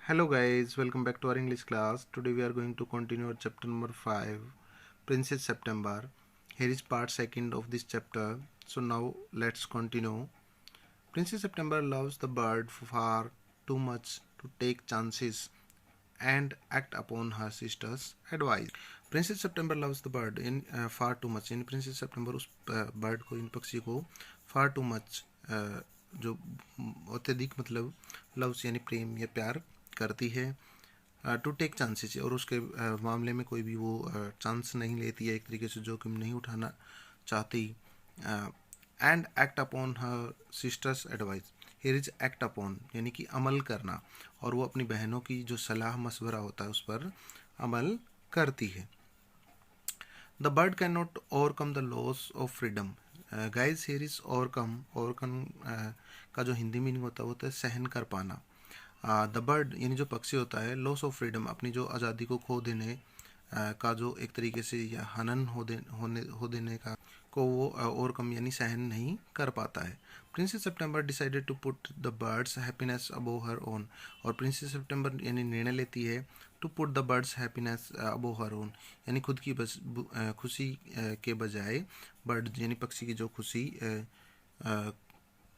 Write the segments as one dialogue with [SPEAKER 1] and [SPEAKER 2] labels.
[SPEAKER 1] Hello guys, welcome back to our English class. Today we are going to continue our chapter number 5, Princess September. Here is part second of this chapter. So now let's continue. Princess September loves the bird far too much to take chances and act upon her sister's advice. Princess September loves the bird in far too much. In Princess September उस bird को, इन पक्षी को far too much जो अत्यधिक मतलब loves यानी प्रेम या प्यार करती है टू टेक चांसेस, और उसके मामले में कोई भी वो चांस नहीं लेती है, एक तरीके से जोखिम नहीं उठाना चाहती. And act upon her sisters advice. Here is act upon यानी कि अमल करना, और वो अपनी बहनों की जो सलाह मशवरा होता है उस पर अमल करती है. The bird can not overcome the loss of freedom. Guys here is overcome का जो हिंदी मीनिंग होता है सहन कर पाना. द बर्ड यानी जो पक्षी होता है, लॉस ऑफ फ्रीडम अपनी जो आज़ादी को खो देने का जो एक तरीके से या हनन हो देने का को वो ओवरकम यानी सहन नहीं कर पाता है. Princess September decided to put the bird's happiness above her own. और प्रिंसेस सितंबर यानी निर्णय लेती है to put the bird's happiness above her own, यानी खुद की खुशी के बजाय बर्ड यानी पक्षी की जो खुशी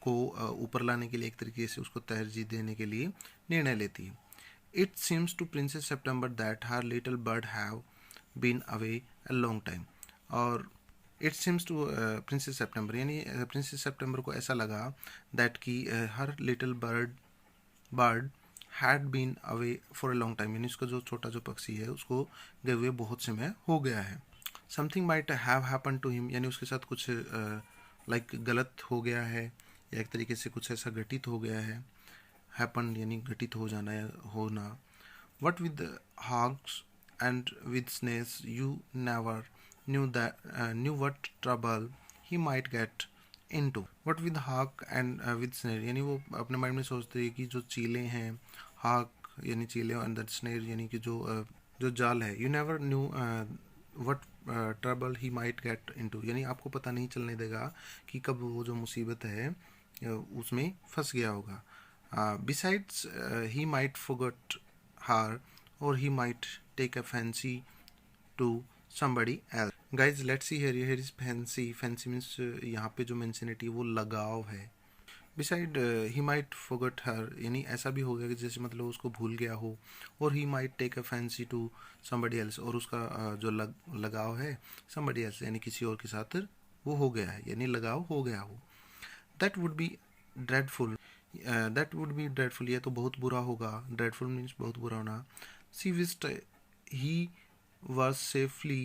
[SPEAKER 1] को ऊपर लाने के लिए, एक तरीके से उसको तरजीह देने के लिए निर्णय लेती है. It seems to princess September that her little bird have been away a long time. और it seems to princess September यानी प्रिंसेस सितंबर को ऐसा लगा दैट कि her little bird had been away for a long time, यानी उसका जो छोटा जो पक्षी है उसको गए हुए बहुत समय हो गया है. Something might have happen to him, यानी उसके साथ कुछ गलत हो गया है, या एक तरीके से कुछ ऐसा घटित हो गया है. हैपन यानी घटित हो जाना या होना. What with hawks and with snakes you never knew what trouble he might get into. What with hawk and with snare, यानी वो अपने माइंड में सोचते हैं कि जो चीले हैं, हॉक यानी चीले, एंड स्नेर यानी कि जो जाल है. You never knew what trouble he might get into, यानी आपको पता नहीं चलने देगा कि कब वो जो मुसीबत है उसमें फंस गया होगा. Besides he might forget her, और he might take a fancy to somebody else. Guys, let's see here. Here is fancy. Fancy means यहाँ पे जो मेंशनिटी वो लगाव है. Beside he might forget her, यानी ऐसा भी हो गया कि जैसे मतलब उसको भूल गया हो. और he might take a fancy to somebody else, और उसका जो लगाव है somebody else यानी किसी और के साथ वो हो गया है, यानी लगाव हो गया हो. That would be dreadful. That would be dreadful, ये तो बहुत बुरा होगा. Dreadful means बहुत बुरा होना. She wished he was safely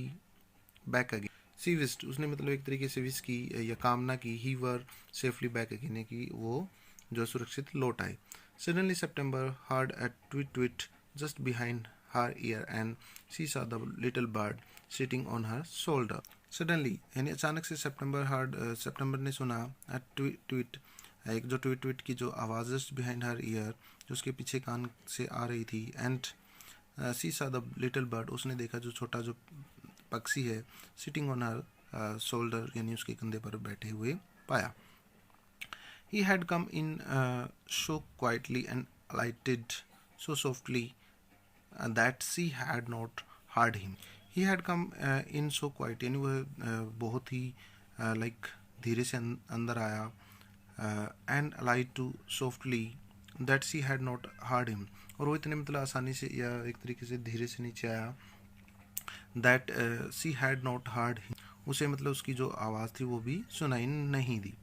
[SPEAKER 1] back again. She wished, उसने मतलब एक तरीके से विश की या कामना की. He were safely back again, कि वो जो सुरक्षित लौट आए. Suddenly September heard a tweet tweet just behind her ear, and she saw the little bird sitting on her shoulder. Suddenly यानी अचानक से सितंबर ने सुना a tweet, एक जो ट्वीट की जो आवाज़ जस्ट बिहाइंड हर ईयर, जो उसके पीछे कान से आ रही थी. एंड सी सा द लिटिल बर्ड, उसने देखा जो छोटा जो पक्षी है, सिटिंग ऑन हर शोल्डर यानी उसके कंधे पर बैठे हुए पाया. He had come in so quietly and alighted so softly that she had not heard him. He had come in so quiet, यानी वह बहुत ही धीरे से अंदर आया. And alighted too softly that she had not heard him, और वो इतने मतलब आसानी से या एक तरीके से धीरे से नीचे आया. That she had not heard him, उसे मतलब उसकी जो आवाज़ थी वो भी सुनाई नहीं दी.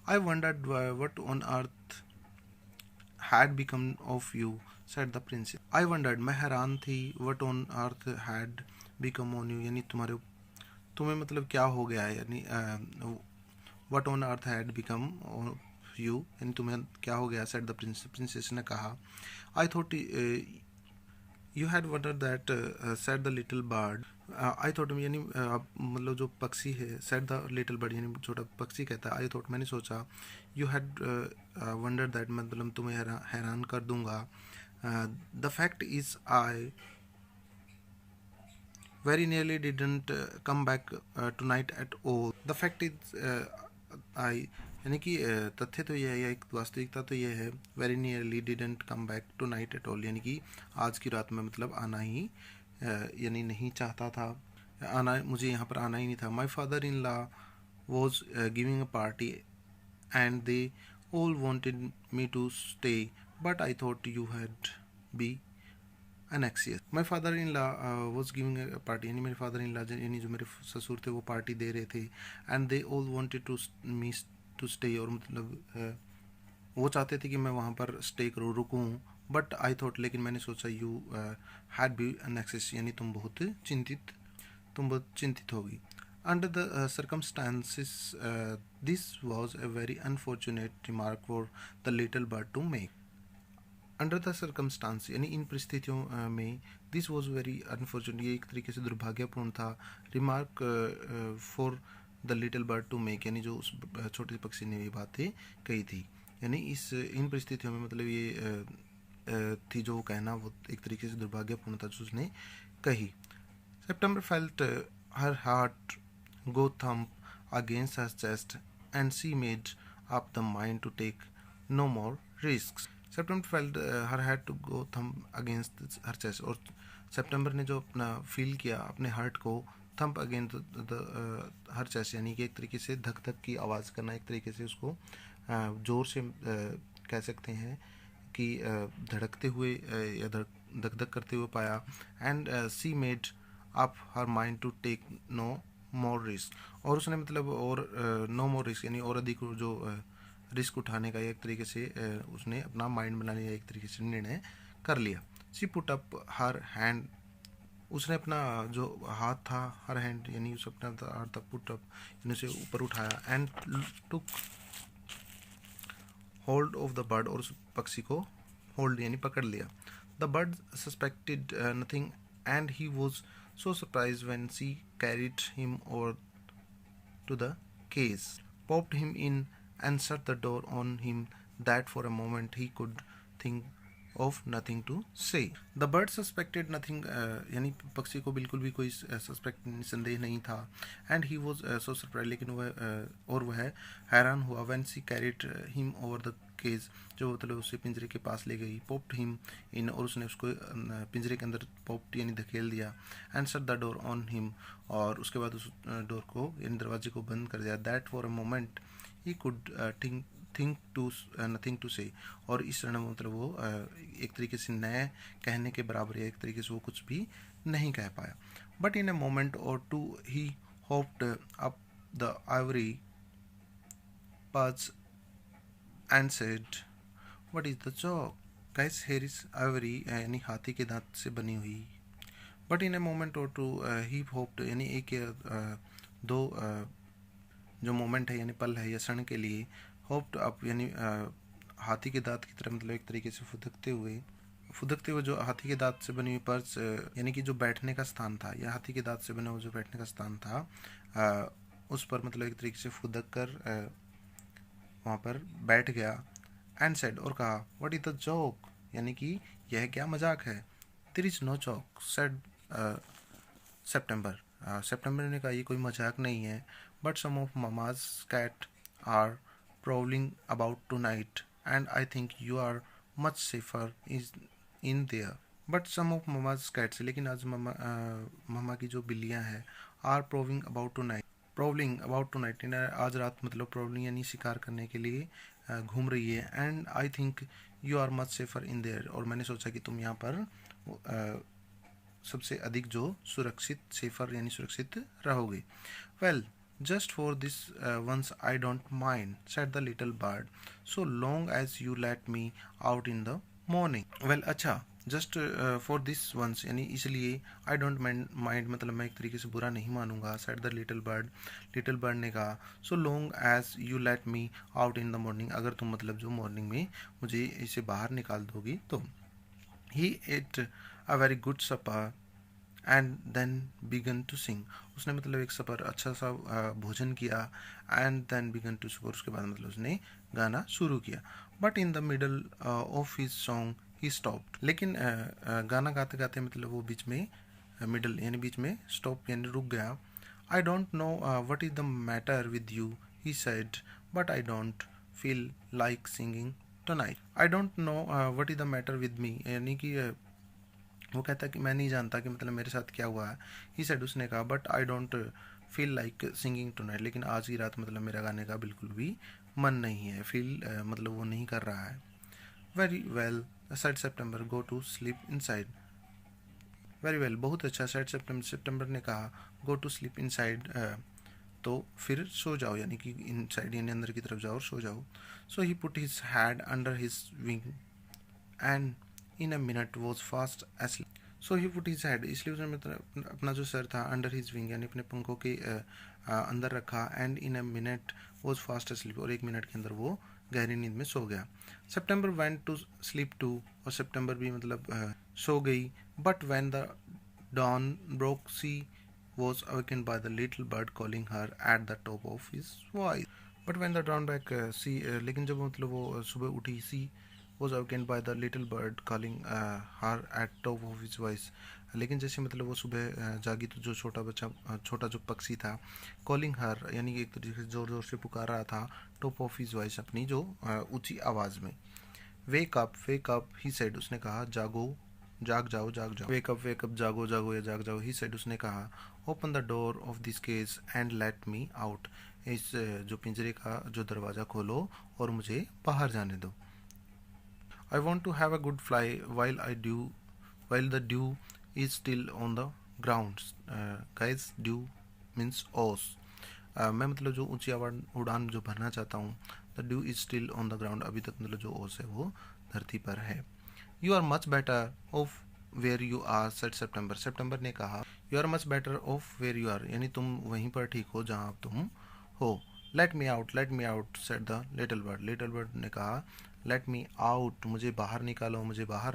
[SPEAKER 1] I wondered what on earth had become of you, said the princess. I wondered, मैं हैरान थी. What on earth had become on you, यानी तुम्हें मतलब क्या हो गया है, यानी what on earth had become of you, यानी तुम्हें क्या हो गया. सेड द प्रिंसेस ने कहा. I thought you had wonder that, said the little bird. I thought यानी मतलब जो पक्षी है, सेड द लिटिल बर्ड यानी छोटा पक्षी कहता है. आई थॉट मैंने सोचा. यू हैड वंडर दैट मतलब तुम्हें हैरान कर दूंगा. The fact is I very nearly didn't come back tonight at all. The fact is I यानी कि तथ्य तो यह है, या एक वास्तविकता तो यह है, very nearly didn't come back tonight at all, यानी कि आज की रात में मतलब आना ही यानी नहीं चाहता था, आना मुझे यहाँ पर आना ही नहीं था. My father in law was giving a party and they all wanted me to stay, but I thought you had be anxious. My father-in-law was giving a party, यानी मेरे father-in-law यानी जो मेरे ससुर थे वो पार्टी दे रहे थे, and they all wanted to me to stay, और मतलब वो चाहते थे कि मैं वहाँ पर स्टे करूँ, रुकूँ, बट आई थॉट, लेकिन मैंने सोचा यू हैड बी anxious, यानी तुम बहुत चिंतित होगी. Under the circumstances, this was a very unfortunate remark for the little bird to make. Under the circumstance, यानी इन परिस्थितियों में, this was very unfortunate, ये एक तरीके से दुर्भाग्यपूर्ण था, remark for the little bird to make, यानी जो उस छोटे पक्षी ने ये बातें कही थी, यानी इन परिस्थितियों में मतलब ये थी जो कहना वो एक तरीके से दुर्भाग्यपूर्ण था जो उसने कही. September felt her heart go thump against her chest, and she made up the mind to take no more risks. September felt her heart to go thump against her chest, और सितंबर ने जो अपना फील किया अपने heart को thump against her chest, यानी कि एक तरीके से धक धक की आवाज़ करना, एक तरीके से उसको ज़ोर से कह सकते हैं कि धड़कते हुए या धक धक करते हुए पाया. And she made up her mind to take no more risk, और उसने मतलब और नो मोर रिस्क यानी और अधिक जो रिस्क उठाने का एक तरीके से उसने अपना माइंड बनाने का एक तरीके से निर्णय कर लिया. सी पुट अप हर हैंड, उसने अपना जो हाथ था, हर हैंड यानी उस अपना हाथ था पुट अप यानी उसे ऊपर उठाया, and took hold of the bird, और उस पक्षी को होल्ड यानी पकड़ लिया. The bird suspected nothing and he was so surprised when she carried him over to the cage, popped him in and shut the door on him that for a moment he could think of nothing to say. The bird suspected nothing, यानी पक्षी को बिल्कुल भी कोई suspect संदेह नहीं था. and he was so surprised, लेकिन वह हैरान हुआ when she carried him over the cage, जो मतलब उसे पिंजरे के पास ले गई. popped him in, और उसने उसको पिंजरे के अंदर popped यानी धकेल दिया. and shut the door on him, और उसके बाद उस डोर को यानी दरवाजे को बंद कर दिया. that for a moment he could think to nothing to say, और इस क्षण में मतलब वो एक तरीके से नए कहने के बराबर या एक तरीके से वो कुछ भी नहीं कह पाया. but in a moment or two he hopped up the ivory perch and said, what is the joke? guys, here is ivory, यानी हाथी के दांत से बनी हुई. but in a moment or two he hopped, यानी एक या दो जो मोमेंट है यानी पल है या क्षण के लिए, होप्ड अप यानी हाथी के दांत की तरह मतलब एक तरीके से फुदकते हुए जो हाथी के दांत से बनी हुई पर्च यानी कि जो बैठने का स्थान था, या हाथी के दांत से बना हुआ जो बैठने का स्थान था उस पर मतलब एक तरीके से फुदक कर वहाँ पर बैठ गया. एंड सेड, और कहा, व्हाट इज द जोक, यानी कि यह क्या मजाक है. There is no joke, said September ने कहा ये कोई मजाक नहीं है. But some of mamma's cat are prowling about tonight and I think you are much safer in there. But some of mama's cats, लेकिन आज मामा की जो बिल्लियाँ हैं are prowling about tonight आज रात मतलब prowling यानी शिकार करने के लिए घूम रही है. and I think you are much safer in there, और मैंने सोचा कि तुम यहाँ पर सबसे अधिक जो सेफर यानी सुरक्षित रहोगे. well, just for this once I don't mind, said the little bird, so long as you let me out in the morning. well, अच्छा, just for this once यानी इसलिए I don't mind मतलब मैं एक तरीके से बुरा नहीं मानूंगा. said the little bird ने कहा, so long as you let me out in the morning, अगर तुम मतलब जो मॉर्निंग में मुझे इसे बाहर निकाल दोगी तो. he ate a very good supper and then began to sing, उसने मतलब एक सपर अच्छा सा भोजन किया. and then began to sing, और उसके बाद मतलब उसने गाना शुरू किया. but in the middle of his song he stopped, लेकिन गाना गाते गाते मतलब वो बीच में मिडल यानी बीच में स्टॉप यानी रुक गया. I don't know what is the matter with you, he said, but I don't feel like singing tonight. I don't know what is the matter with me. यानी कि वो कहता है कि मैं नहीं जानता कि मतलब मेरे साथ क्या हुआ है. He said, उसने कहा, but I don't feel like singing tonight. लेकिन आज की रात मतलब मेरा गाने का बिल्कुल भी मन नहीं है. Feel मतलब वो नहीं कर रहा है. Very well, said September, go to sleep inside. Very well, बहुत अच्छा, सेट सितंबर ने कहा, गो टू स्लीप इनसाइड, तो फिर सो जाओ, यानी कि इनसाइड यानी अंदर की तरफ जाओ और सो जाओ. So he put his head under his wing and in a minute was fast asleep. So he put his head, इसलिए उसने मतलब अपना जो सर था अंडर हिज विंग यानी अपने पंखों के अंदर रखा, and in a minute was fast asleep, और एक मिनट के अंदर वो गहरी नींद में सो गया. सितंबर वेंट टू स्लीप टू, और सितंबर भी मतलब सो गई. But when the dawn broke, she was awakened by the little bird calling her at the top of his voice. But when the dawn broke, she लेकिन जब मतलब वो सुबह उठी, she was awakened by the little bird calling her at top of his voice. लेकिन जैसे मतलब वो सुबह जागी तो जो छोटा जो पक्षी था, कॉलिंग हर यानी कि एक तरीके से ज़ोर ज़ोर से पुकार रहा था, टॉप ऑफ हिज वॉइस, अपनी जो ऊंची आवाज़ में. वेक अप ही सेड, उसने कहा, जाग जाओ. वेक अप, जागो या जाग जाओ. ही सेड, उसने कहा, open the door of this cage and let me out. इस जो पिंजरे का जो दरवाज़ा खोलो और मुझे बाहर जाने दो. I want to have a good fly while the dew is still on the ground. Guys, dew means ओस. मैं मतलब जो ऊंची उड़ान जो भरना चाहता हूँ. The dew is still on the ground, अभी तक मतलब जो ओस है वो धरती पर है. You are much better off where you are, said September. सितंबर ने कहा, you are much better off where you are, यानी तुम वहीं पर ठीक हो जहाँ तुम हो. Let me out, said the little bird ने कहा, लेट मी आउट, मुझे बाहर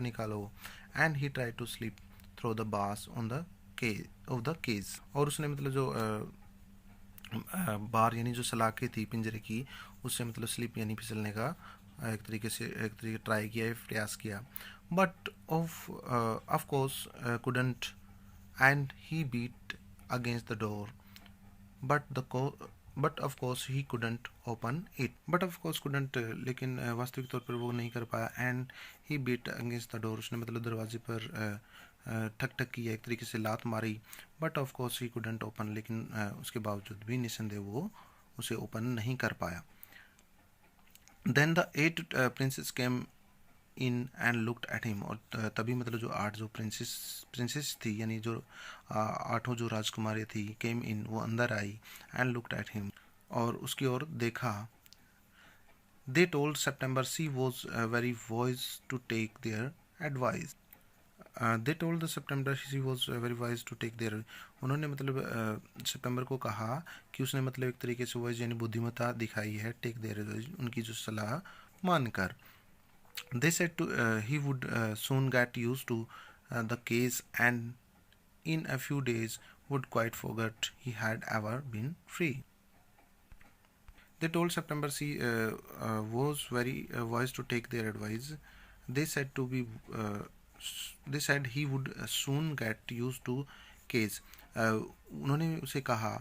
[SPEAKER 1] निकालो. And he try to slip through the bars on the cage, और उसने मतलब जो बार यानी जो सलाखें थी पिंजरे की, उससे मतलब स्लिप यानी फिसलने का एक तरीके ट्राई किया, प्रयास किया. But of course couldn't, and he beat against the door. But of course he couldn't open it. लेकिन वास्तविक तौर पर वो नहीं कर पाया. And he beat against the door, उसने मतलब दरवाजे पर ठक किया, एक तरीके से लात मारी. But of course he couldn't open, लेकिन उसके बावजूद भी निसंदेह वो उसे ओपन नहीं कर पाया. Then the 8 princess came in and looked at him, और तभी मतलब जो 8 जो प्रिंसेस थी, यानी जो 8 जो राजकुमारी थी, केम इन, वो अंदर आई, एंड लुक्ड एट हिम, और उसकी ओर देखा. They told September she was very wise to take their advice. They told the September she was very wise to take their, उन्होंने मतलब सितंबर को कहा कि उसने मतलब एक तरीके से वाइज यानी बुद्धिमत्ता दिखाई है, टेक देयर एडवाइस, उनकी जो सलाह मानकर. They said he would soon get used to the case, and in a few days would quite forget he had ever been free. They told September she was very wise to take their advice. They said to be. They said he would soon get used to case. उन्होंने उसे कहा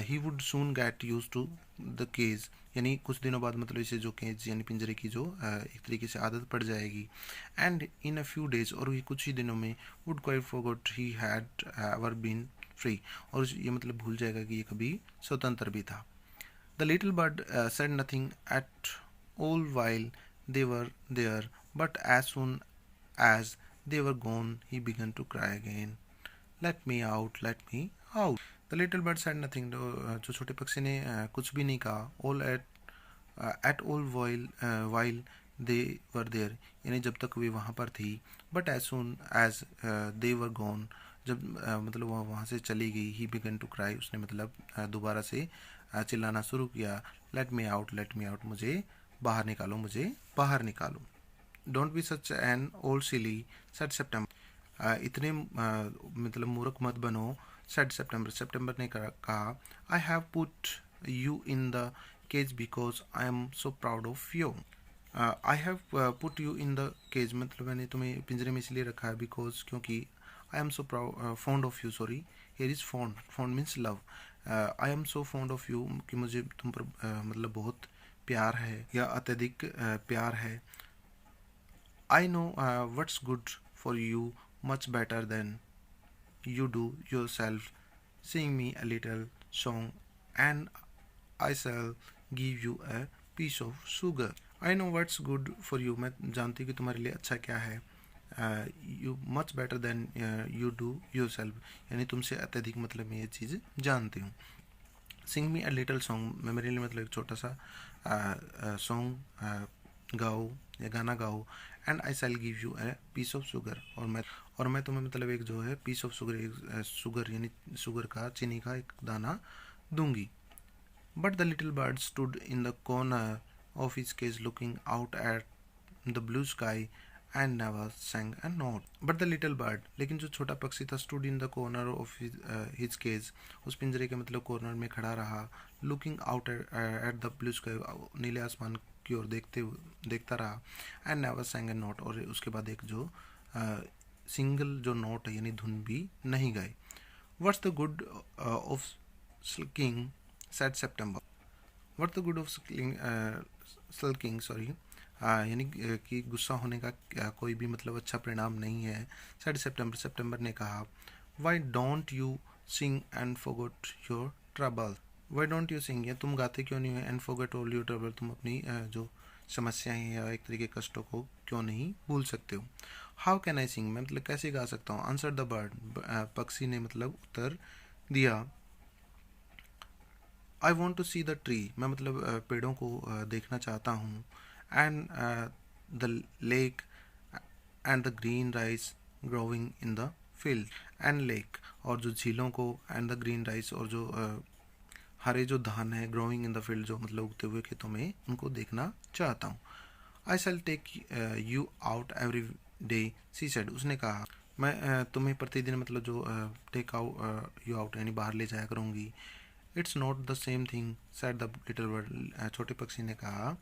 [SPEAKER 1] he would soon get used to the cage, यानी कुछ दिनों बाद मतलब इसे जो केज यानी पिंजरे की जो एक तरीके से आदत पड़ जाएगी. And in a few days, और ये कुछ ही दिनों में, would quite forgot he had ever been free, और ये मतलब भूल जाएगा कि ये कभी स्वतंत्र भी था. The little bird said nothing at all while they were there, but as soon as they were gone he began to cry again, let me out. The little bird said nothing, जो छोटे पक्षी ने कुछ भी नहीं कहा. All at all while they were there, यानी जब तक वे वहाँ पर थी. But as soon as they were gone, जब मतलब वह वहाँ से चली गई. ही बिगन टू क्राई, उसने मतलब दोबारा से चिल्लाना शुरू किया. लेट मी आउट, मुझे बाहर निकालो. Don't be such an old silly, said September. इतने मतलब मूर्ख मत बनो, said September. September ने कहा, I have put you in the cage because I am so proud of you. I have put you in the cage, मतलब मैंने तुम्हें पिंजरे में इसलिए रखा है, because क्योंकि I am so fond of you. Sorry, here is fond means love. I am so fond of you, कि मुझे तुम पर मतलब बहुत प्यार है या अत्यधिक प्यार है. I know what's good for you much better than you do yourself. Sing me a little song and I shall give you a piece of sugar. I know what's good for you. मैं जानती हूँ कि तुम्हारे लिए अच्छा क्या है. You much better than you do yourself. यानी तुमसे अत्यधिक मतलब मैं ये चीज़ जानती हूँ. Sing me a little song. मैं मेरे लिए मतलब एक छोटा सा सॉन्ग गाओ या गाना गाओ. And I shall give you a piece of sugar. और मैं तुम्हें मतलब एक जो है पीस ऑफ शुगर, एक शुगर यानी शुगर का, चीनी का एक दाना दूंगी. But the little bird stood in the corner of his cage looking out at the blue sky and never sang a note. But the little bird, लेकिन जो छोटा पक्षी था, stood in the corner of his cage, उस पिंजरे के मतलब corner में खड़ा रहा. Looking out at the blue sky, नीले आसमान की ओर देखता रहा. And never sang a note, और उसके बाद एक जो सिंगल जो नोट है यानी धुन भी नहीं गाई. What's the good of sulking said September. What's the good of sulking sorry, यानी कि गुस्सा होने का कोई भी मतलब अच्छा परिणाम नहीं है. सेड सितंबर ने कहा. Why don't you sing and forget your trouble. Why don't you sing, या तुम गाते क्यों नहीं हो, and forget all your trouble, तुम अपनी जो समस्याएं या एक तरीके कष्टों को क्यों नहीं भूल सकते हो. हाउ कैन आई सिंग, मैं मतलब कैसे गा सकता हूँ. आंसर द बर्ड, पक्षी ने मतलब उत्तर दिया. I want to see the tree, मैं मतलब पेड़ों को देखना चाहता हूँ. And the lake and the green rice growing in the field. And lake, और जो झीलों को, एंड द ग्रीन राइस, और जो हरे जो धान है, ग्रोइंग इन द फील्ड, जो मतलब उगते हुए खेतों में, उनको देखना चाहता हूँ. I shall take you out every day, she said, उसने कहा. मैं तुम्हें प्रतिदिन मतलब जो टेक आउट यू आउट यानी बाहर ले जाया करूँगी. It's not the same thing said the little bird, छोटे पक्षी ने कहा.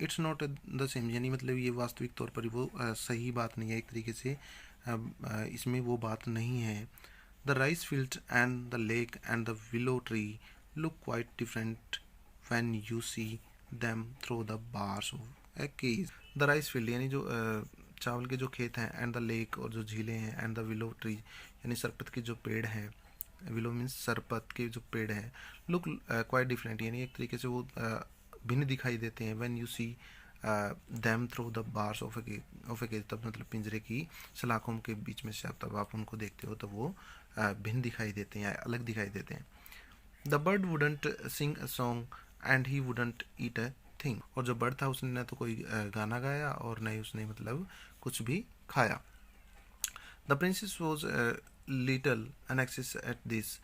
[SPEAKER 1] इट्स नॉट द सेम, यानी मतलब ये वास्तविक तौर पर वो सही बात नहीं है, एक तरीके से इसमें वो बात नहीं है. The rice fields and the lake and the willow tree look quite different when you see them through the bars of a cage. The rice field यानी जो चावल के जो खेत हैं, and the lake और जो झीलें हैं, and the willow tree यानी सरपत के जो पेड़ हैं, willow means सरपत के जो पेड़ हैं, look quite different यानी एक तरीके से वो भिन्न दिखाई देते हैं. when you see them through the bars of a cage, तब मतलब पिंजरे की सलाखों के बीच में से तब आप उनको देखते हो तब वो भिन्न दिखाई देते हैं, अलग दिखाई देते हैं. The bird wouldn't sing a song and he wouldn't eat a thing, और जो बर्ड था उसने न तो कोई गाना गाया और न ही उसने मतलब कुछ भी खाया. The princess was little anxious at this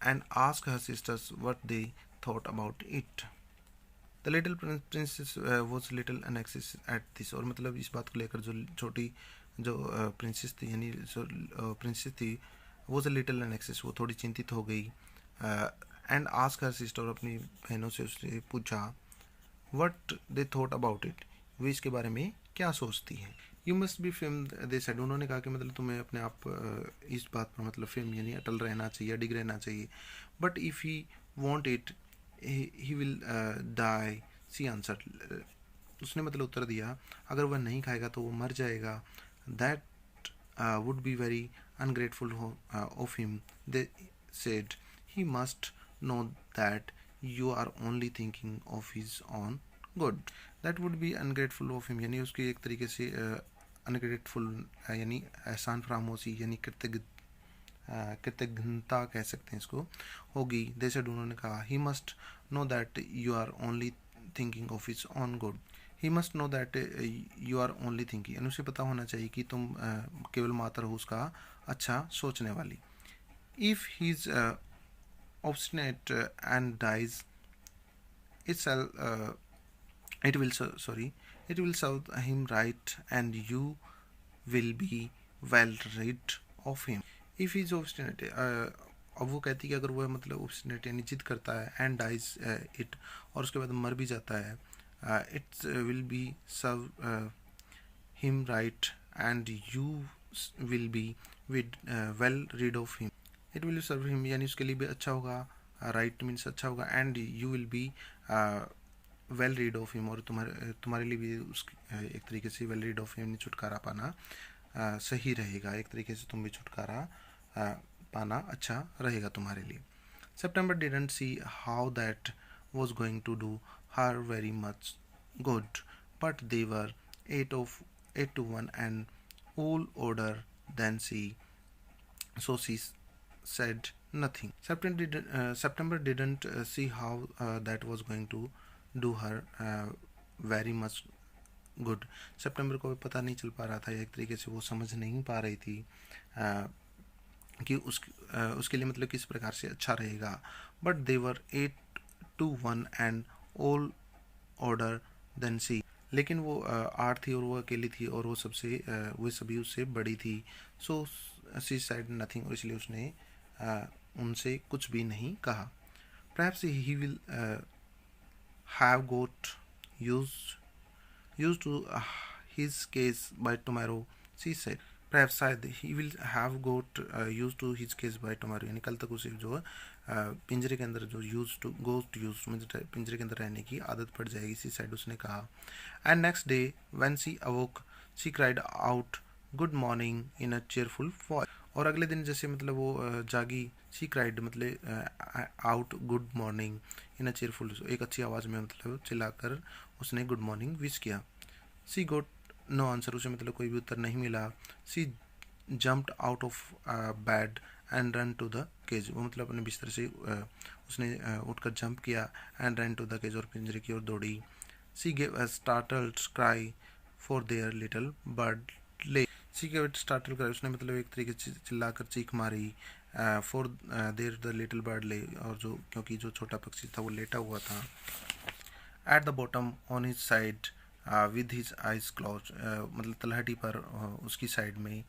[SPEAKER 1] and asked her sisters what they thought about it. The little princess was little anxious at this, और मतलब इस बात को लेकर जो छोटी जो प्रिंसेस थी, यानी जो प्रिंसेस थी, वॉज अ लिटिल एनेक्सिस, वो थोड़ी चिंतित हो गई. एंड आस्क हर सिस्टर, और अपनी बहनों से उसने पूछा. What they thought about it, वे इसके बारे में क्या सोचती हैं. You must be film they said, उन्होंने कहा कि मतलब तुम्हें अपने आप इस बात पर मतलब फिल्म यानी अटल रहना चाहिए, अडिग रहना चाहिए. But if he want it he will die, see answer, उसने मतलब उत्तर दिया, अगर वह नहीं खाएगा तो वो मर जाएगा. That would be very ungrateful of him, they said. He must know that you are only thinking of his own good. That would be ungrateful of him, यानी उसकी एक तरीके से ungrateful यानी एहसान फरामोशी यानी कृतज्ञता कह सकते हैं इसको, होगी. they said, उन्होंने कहा. He must know that you are only thinking of his own good. He must know that you are only thinking, यानी उसे पता होना चाहिए कि तुम केवल मात्र हो उसका अच्छा सोचने वाली. If he is obstinate and dies it will serve him right and you will be well rid of him. If he is obstinate, अब वो कहती है कि अगर वह मतलब obstinate यानी जिद करता है, and dies it, और उसके बाद मर भी जाता है, it will be serve him right and you will be well rid of him. It will serve him यानी उसके लिए भी अच्छा होगा, राइट मीन्स अच्छा होगा, and you will be well read of him, और तुम्हारे लिए भी उस एक तरीके से वेल रीड ऑफ हिम छुटकारा पाना सही रहेगा, एक तरीके से तुम भी छुटकारा पाना अच्छा रहेगा तुम्हारे लिए. September didn't see how that was going to do her very much good, but they were 8 to 1 and all older than she, so she said nothing. September didn't see how that was going to do her very much good. सितंबर को भी पता नहीं चल पा रहा था, एक तरीके से वो समझ नहीं पा रही थी कि उसके लिए मतलब किस प्रकार से अच्छा रहेगा. But they were 8 to 1 and all order then she, लेकिन वो 8 थी और वो अकेली थी और वो सभी उससे बड़ी थी. सो सी साइड नथिंग, और इसलिए उसने उनसे कुछ भी नहीं कहा. Perhaps he will have got used to his case by tomorrow, she said. Perhaps शायद he will have got used to his case by tomorrow, यानी कल तक उसे जो पिंजरे के अंदर जो used पिंजरे के अंदर रहने की आदत पड़ जाएगी, she said, उसने कहा. And next day when she awoke she cried out good morning in a cheerful voice. और अगले दिन जैसे मतलब वो जागी, she cried मतलब out good morning in a cheerful, एक अच्छी आवाज़ में मतलब चिल्लाकर उसने गुड मॉर्निंग विश किया. सी गोट नो आंसर, उसे मतलब कोई भी उत्तर नहीं मिला. She jumped out of bed and run to the cage, वो मतलब अपने बिस्तर से उसने उठकर जंप किया, and run to the cage, और पिंजरे की ओर दौड़ी. She gave a startled cry for their little bird ले. She gave it startled cry, उसने मतलब एक तरीके से चिल्लाकर चीख मारी for their the little bird ले, और जो क्योंकि जो छोटा पक्षी था वो लेटा हुआ था. At the bottom on his side with his eyes close, मतलब तलहटी पर उसकी साइड में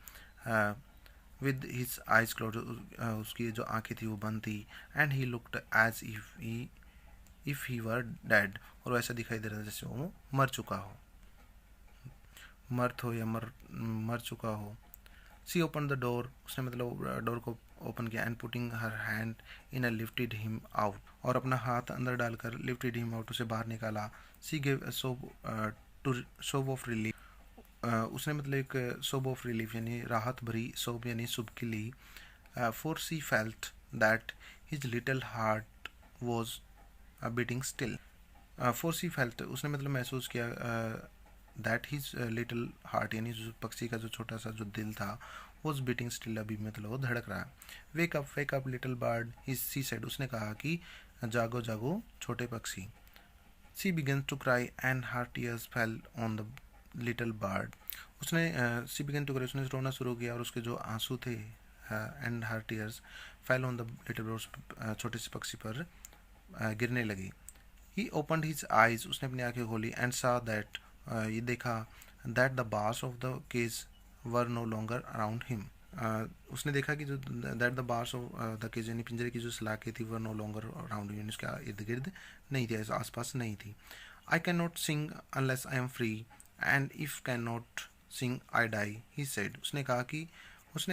[SPEAKER 1] विद हिज आइज क्लोज, उसकी जो आंखें थी वो बंद थी. And he looked as if he were dead, और ऐसा दिखाई दे रहा था जैसे वो मर चुका हो, मर्द हो या मर चुका हो. सी ओपन द डोर, उसने मतलब डोर को ओपन किया. And putting her hand in a lifted him out, और अपना हाथ अंदर डालकर लिफ्टेड हिम आउट, उसे बाहर निकाला. सी गेव अ सोब ऑफ रिलीफ, उसने मतलब एक सोब ऑफ रिलीफ यानी राहत भरी सोब यानी सुबह ली. For she felt that his little heart was beating still. For she felt, उसने मतलब महसूस किया दैट हिज लिटिल हार्ट यानी जो पक्षी का जो छोटा सा जो दिल था वॉज बीटिंग स्टिल, अभी मतलब वो धड़क रहा है. Wake up little bird, she said, उसने कहा कि जागो जागो छोटे पक्षी. She began to cry and her tears fell on the little bird, उसने सी बिगन टू क्राई, उसने रोना शुरू किया और उसके जो आंसू थे and her tears fell on the little bird, छोटे से पक्षी पर गिरने लगी. ही ओपनड हिज आइज, उसने अपनी आंखें खोली. एंड सा दैट, ये देखा that the bars of the cage were no longer around him, उसने देखा कि जो that the bars of the cage यानी पिंजरे की जो सलाखें थी were no longer around him, उसके इर्द गिर्द नहीं थी, आसपास नहीं थी. I can not sing unless I am free and if can not sing I die, he said, उसने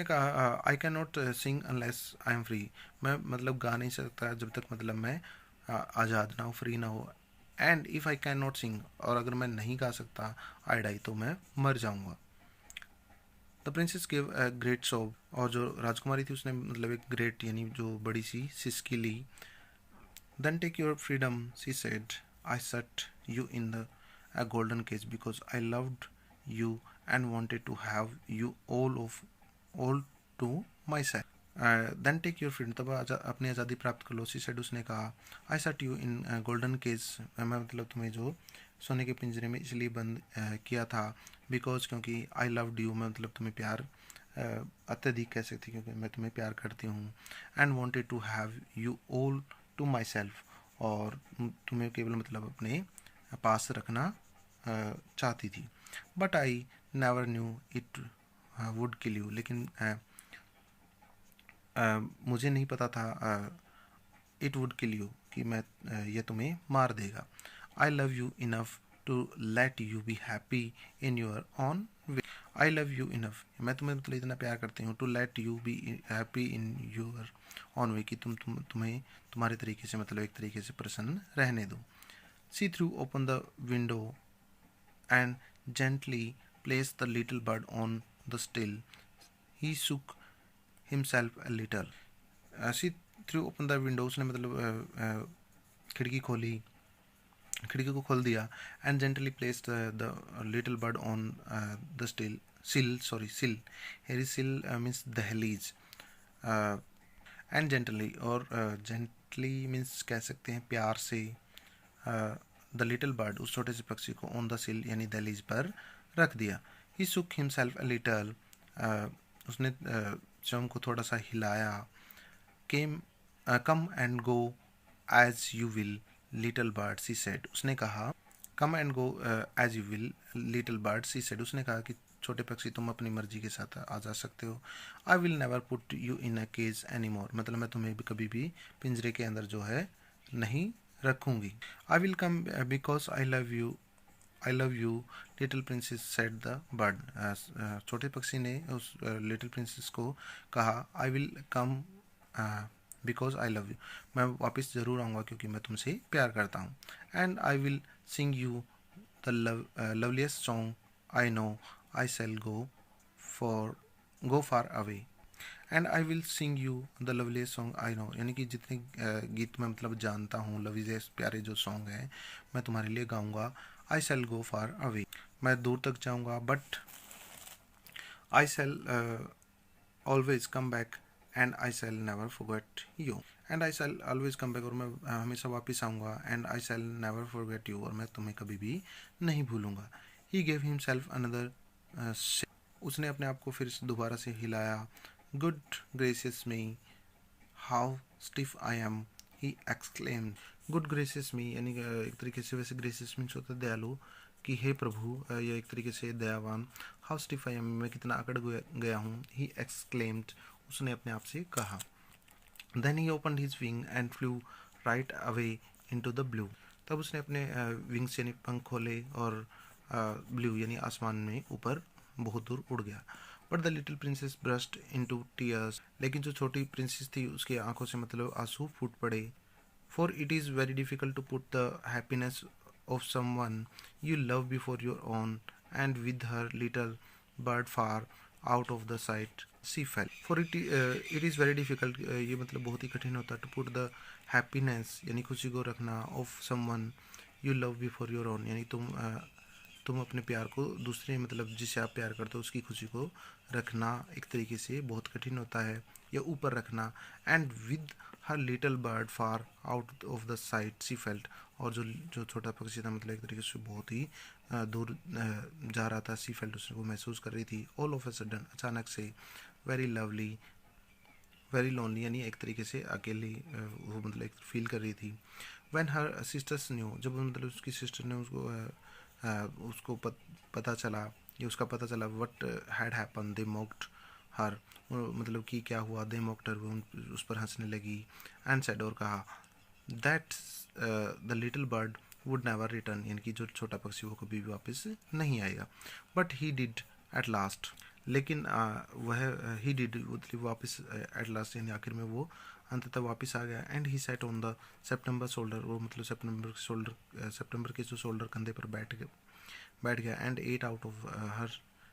[SPEAKER 1] कहा I can not sing unless I am free, मैं मतलब गा नहीं सकता जब तक मतलब मैं आज़ाद ना हो, फ्री ना हो. And if I can not सिंग, और अगर मैं नहीं गा सकता, आई डाई, तो मैं मर जाऊंगा. The princess gave a great sob, और जो राजकुमारी थी उसने मतलब एक ग्रेट यानी जो बड़ी सी सिसकी ली. Then take your freedom, she said, I set you in the a golden cage because I loved you and wanted to have you all to myself. Then take your freedom, तब अपनी आज़ादी प्राप्त कर लो, सी said, उसने कहा. I set you in golden cage, मैं मतलब तुम्हें जो सोने के पिंजरे में इसलिए बंद किया था बिकॉज क्योंकि आई लव्ड यू, मैं मतलब तुम्हें प्यार अत्यधिक कह सकती क्योंकि मैं तुम्हें प्यार करती हूँ. And wanted to have you all to myself, और तुम्हें केवल मतलब अपने पास रखना चाहती थी. But I never knew it would kill you, लेकिन मुझे नहीं पता था इट वुड किल यू कि मैं यह तुम्हें मार देगा. I love you enough to let you be happy in your own way, I love you enough, मैं तुम्हें मतलब इतना प्यार करती हूँ, to let you be happy in your own way, कि तुम्हें तुम्हारे तरीके से मतलब एक तरीके से प्रसन्न रहने दो. She threw open the window and gently placed the little bird on the still. He shook himself a little. She threw open the window. उसने मतलब खिड़की खोली, खिड़की को खोल दिया. And gently placed the little bird on the sill. Here is sill means दहलीज. And gently और gently means कह सकते हैं प्यार से. द लिटिल बर्ड उस छोटे से पक्षी को ऑन द सिल यानी दहलीज पर रख दिया. ही सुक हिमसेल्फ अ लिटल, उसने स्वयं को थोड़ा सा हिलाया. Came come and go as you will little bird she said, उसने कहा come and go as you will little bird she said, उसने कहा कि छोटे पक्षी तुम अपनी मर्जी के साथ आ जा सकते हो. I will never put you in a cage anymore, मतलब मैं तुम्हें भी कभी भी पिंजरे के अंदर जो है नहीं रखूंगी. I will come because I love you little princess said the bird, छोटे पक्षी ने उस लिटिल प्रिंसेस को कहा I will come because I love you, मैं वापस ज़रूर आऊँगा क्योंकि मैं तुमसे प्यार करता हूँ. And I will sing you the loveliest song I know, I shall go far away. And I will sing you the loveliest song I know, यानी कि जितने गीत मैं मतलब जानता हूँ, लवलीस्ट प्यारे जो सॉन्ग हैं मैं तुम्हारे लिए गाऊंगा. आई शैल गो फार अवे, मैं दूर तक जाऊंगा. But I shell always come back and I shell never forget you, and I shell always come back, और मैं हमेशा वापस आऊँगा. And I shell never forget you, और मैं तुम्हें कभी भी नहीं भूलूंगा. ही गेव हिमसेल्फ अनदर, उसने अपने आप को फिर दोबारा से हिलाया. Good gracious me how stiff I am, he exclaimed. Good gracious me यानी एक तरीके से वैसे ग्रेसियस मीन्स होता है दयालु, कि हे प्रभु, या एक तरीके से दयावान. हाउ स्टिफ आई एम, मैं कितना अकड़ गया हूँ. ही एक्सक्लेम्ड, उसने अपने आप से कहा. Then he opened his wing and flew right away into the blue, तब उसने अपने विंग्स यानी पंख खोले और ब्लू यानी आसमान में ऊपर बहुत दूर उड़ गया. But the little princess burst into tears, लेकिन जो छोटी प्रिंसेस थी उसकी आंखों से मतलब आंसू फूट पड़े. For it is very difficult to put the happiness of someone you love before your own, and with her little bird far out of the sight she fell. For it is very difficult, ये मतलब बहुत ही कठिन होता है. To put the happiness यानी खुशी को रखना, of someone you love before your own, यानी तुम अपने प्यार को दूसरे मतलब जिसे आप प्यार करते हो उसकी खुशी को रखना एक तरीके से बहुत कठिन होता है, या ऊपर रखना. And with her little bird far out of the sight C felt, और जो छोटा पक्षी था मतलब एक तरीके से बहुत ही दूर जा रहा था. सी फेल्ट, उसको महसूस कर रही थी. ऑल ऑफ अ सडन, अचानक से. वेरी लवली वेरी लोनली, यानी एक तरीके से अकेली वो मतलब एक फील कर रही थी. व्हेन हर सिस्टर्स न्यू, जब मतलब उसकी सिस्टर ने उसको पता चला, ये उसका पता चला. What had happened, they mocked her, मतलब कि क्या हुआ. दे मॉक्ड हर, वो उस पर हंसने लगी. एंड सेड, और कहा that the little bird would never return, यानी कि जो छोटा पक्षी वो कभी भी वापस नहीं आएगा. But he did at last, लेकिन वह ही डिड वापस एट लास्ट यानी आखिर में वो अंततः वापस आ गया. And he set on the September shoulder, वो मतलब सितंबर के जो शोल्डर कंधे पर बैठ गया. And ate out of her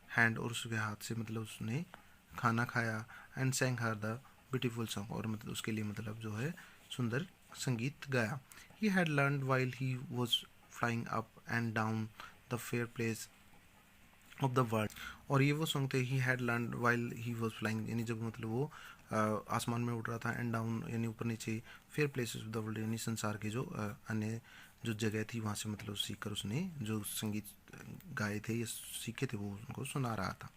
[SPEAKER 1] hand, और उसके हाथ से मतलब उसने खाना खाया. And sang her the beautiful song, और मतलब उसके लिए मतलब जो है सुंदर संगीत गाया. He had learned while he was flying up and down the fair place of the world, और ये वो सॉन्ग थे. He had learn while he was flying, यानी जब मतलब वो आसमान में उड़ रहा था. एंड डाउन यानी ऊपर नीचे. Fair places of the world यानी संसार के जो अन्य जो जगह थी वहाँ से मतलब सीख कर उसने जो संगीत गाए थे या सीखे थे वो उनको सुना रहा था.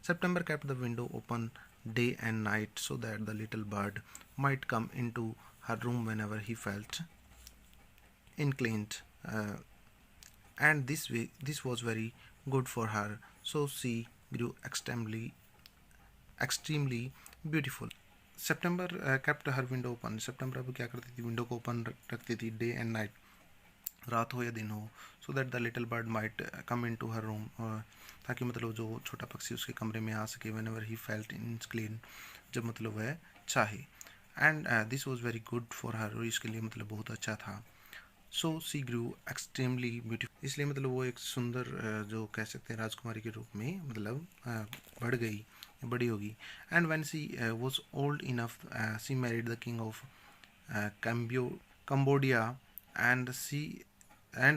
[SPEAKER 1] September kept the window open day and night so that the little bird might come into her room whenever he felt inclined, and this was very good for her, so she grew extremely beautiful. September kept her window open. September अब क्या करती थी, window को open रखती थी day and night, रात हो या दिन हो, so that the little bird might come in to her room, ताकि मतलब जो छोटा पक्षी उसके कमरे में आ सके when ever he felt in clean, जब मतलब वह चाहे। And this was very good for her, और इसके लिए मतलब बहुत अच्छा था। सो सी ग्रू एक्सट्रीमली ब्यूटीफुल, इसलिए मतलब वो एक सुंदर जो कह सकते हैं राजकुमारी के रूप में मतलब बढ़ गई, बड़ी होगी। And when she was old enough she married the king of Cambodia, and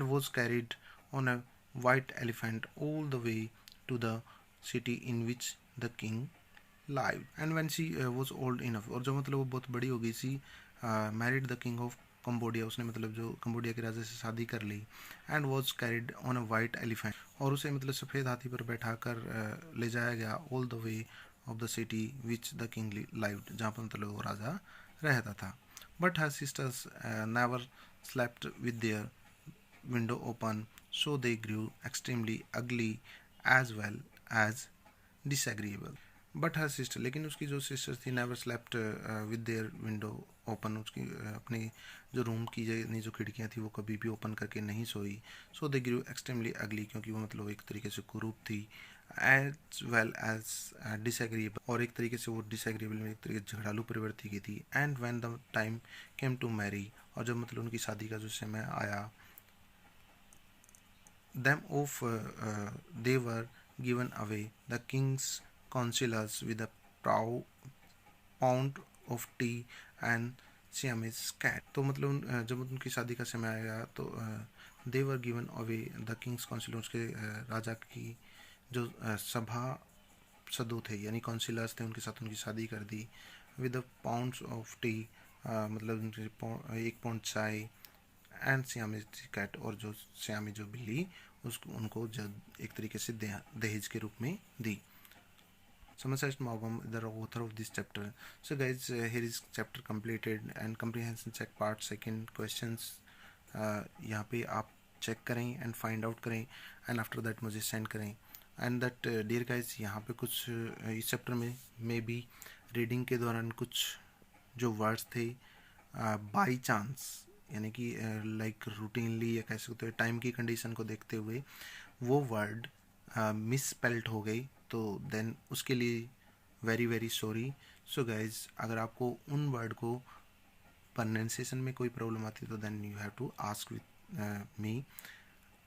[SPEAKER 1] was carried on a white elephant all the way to the city in which the king lived. And when she was old enough, और जब मतलब वो बहुत बड़ी हो गई, she married the king of Cambodia, उसने मतलब जो कम्बोडिया के राजा से शादी कर ली। And was carried on a white elephant, और उसे मतलब सफ़ेद हाथी पर बैठा कर ले जाया गया all the way of the city which the king lived, जहाँ पर मतलब वो राजा रहता था। But her sisters never slept with their window open, so they grew extremely ugly as well as disagreeable. But her sister, लेकिन उसकी जो sister थी, never slept with their window open, उसकी अपनी जो रूम की जो खिड़कियाँ थी वो कभी भी ओपन करके नहीं सोई। सो दे ग्रू एक्सट्रीमली अगली, क्योंकि वो मतलब एक तरीके से कुरूप थी, एज वेल एज डिसएग्रीएबल, और एक तरीके से वो डिसएग्रीएबल में एक तरीके से झगड़ालू प्रवृत्ति की थी। And when the time came to marry, और जब मतलब उनकी शादी का जो समय आया, them of they were given away the king's councillors with a pound of tea and Siamese cat. तो मतलब जब उनकी शादी का समय आया तो they were given away the king's councillor, उसके राजा की जो सभा सदू थे यानी काउंसिलर्स थे, उनके साथ उनकी शादी कर दी। विद पाउंड्स ऑफ टी, मतलब एक पाउंड चाय, एंड सियामी कैट, और जो सियामी जो बिल्ली, उसको उनको जब एक तरीके से दहेज के रूप में दी। Somerset Maugham, the author of this chapter. So guys, here is chapter completed and comprehension check part second questions. यहाँ पे आप चेक करें एंड फाइंड आउट करें, एंड आफ्टर दैट मुझे सेंड करें। एंड दैट डियर गाइज, यहाँ पे कुछ इस चैप्टर में मे बी रीडिंग के दौरान कुछ जो वर्ड्स थे बाई चांस, यानी कि लाइक रूटीनली या कह सकते हो टाइम की कंडीशन को देखते हुए वो वर्ड मिस स्पेल्ड हो गई, तो देन उसके लिए very very sorry. So guys, अगर आपको उन वर्ड को प्रोनाउंसिएशन में कोई प्रॉब्लम आती है तो then you have to ask with me.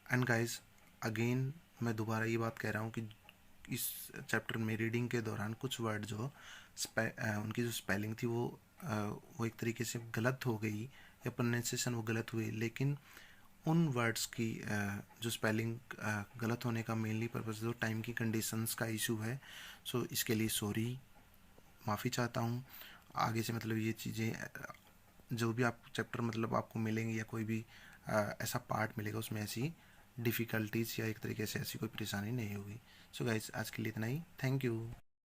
[SPEAKER 1] And guys again मैं दोबारा ये बात कह रहा हूँ कि इस चैप्टर में रीडिंग के दौरान कुछ वर्ड जो उनकी जो स्पेलिंग थी वो एक तरीके से गलत हो गई या प्रोनाउंसिएशन वो गलत हुई, लेकिन उन वर्ड्स की जो स्पेलिंग गलत होने का मेनली पर्पज़ जो टाइम की कंडीशंस का इशू है। सो इसके लिए सॉरी, माफ़ी चाहता हूँ। आगे से मतलब ये चीज़ें जो भी आप चैप्टर मतलब आपको मिलेंगे या कोई भी ऐसा पार्ट मिलेगा उसमें ऐसी डिफ़िकल्टीज या एक तरीके से ऐसी कोई परेशानी नहीं होगी। सो गाइस, आज के लिए इतना ही। Thank you.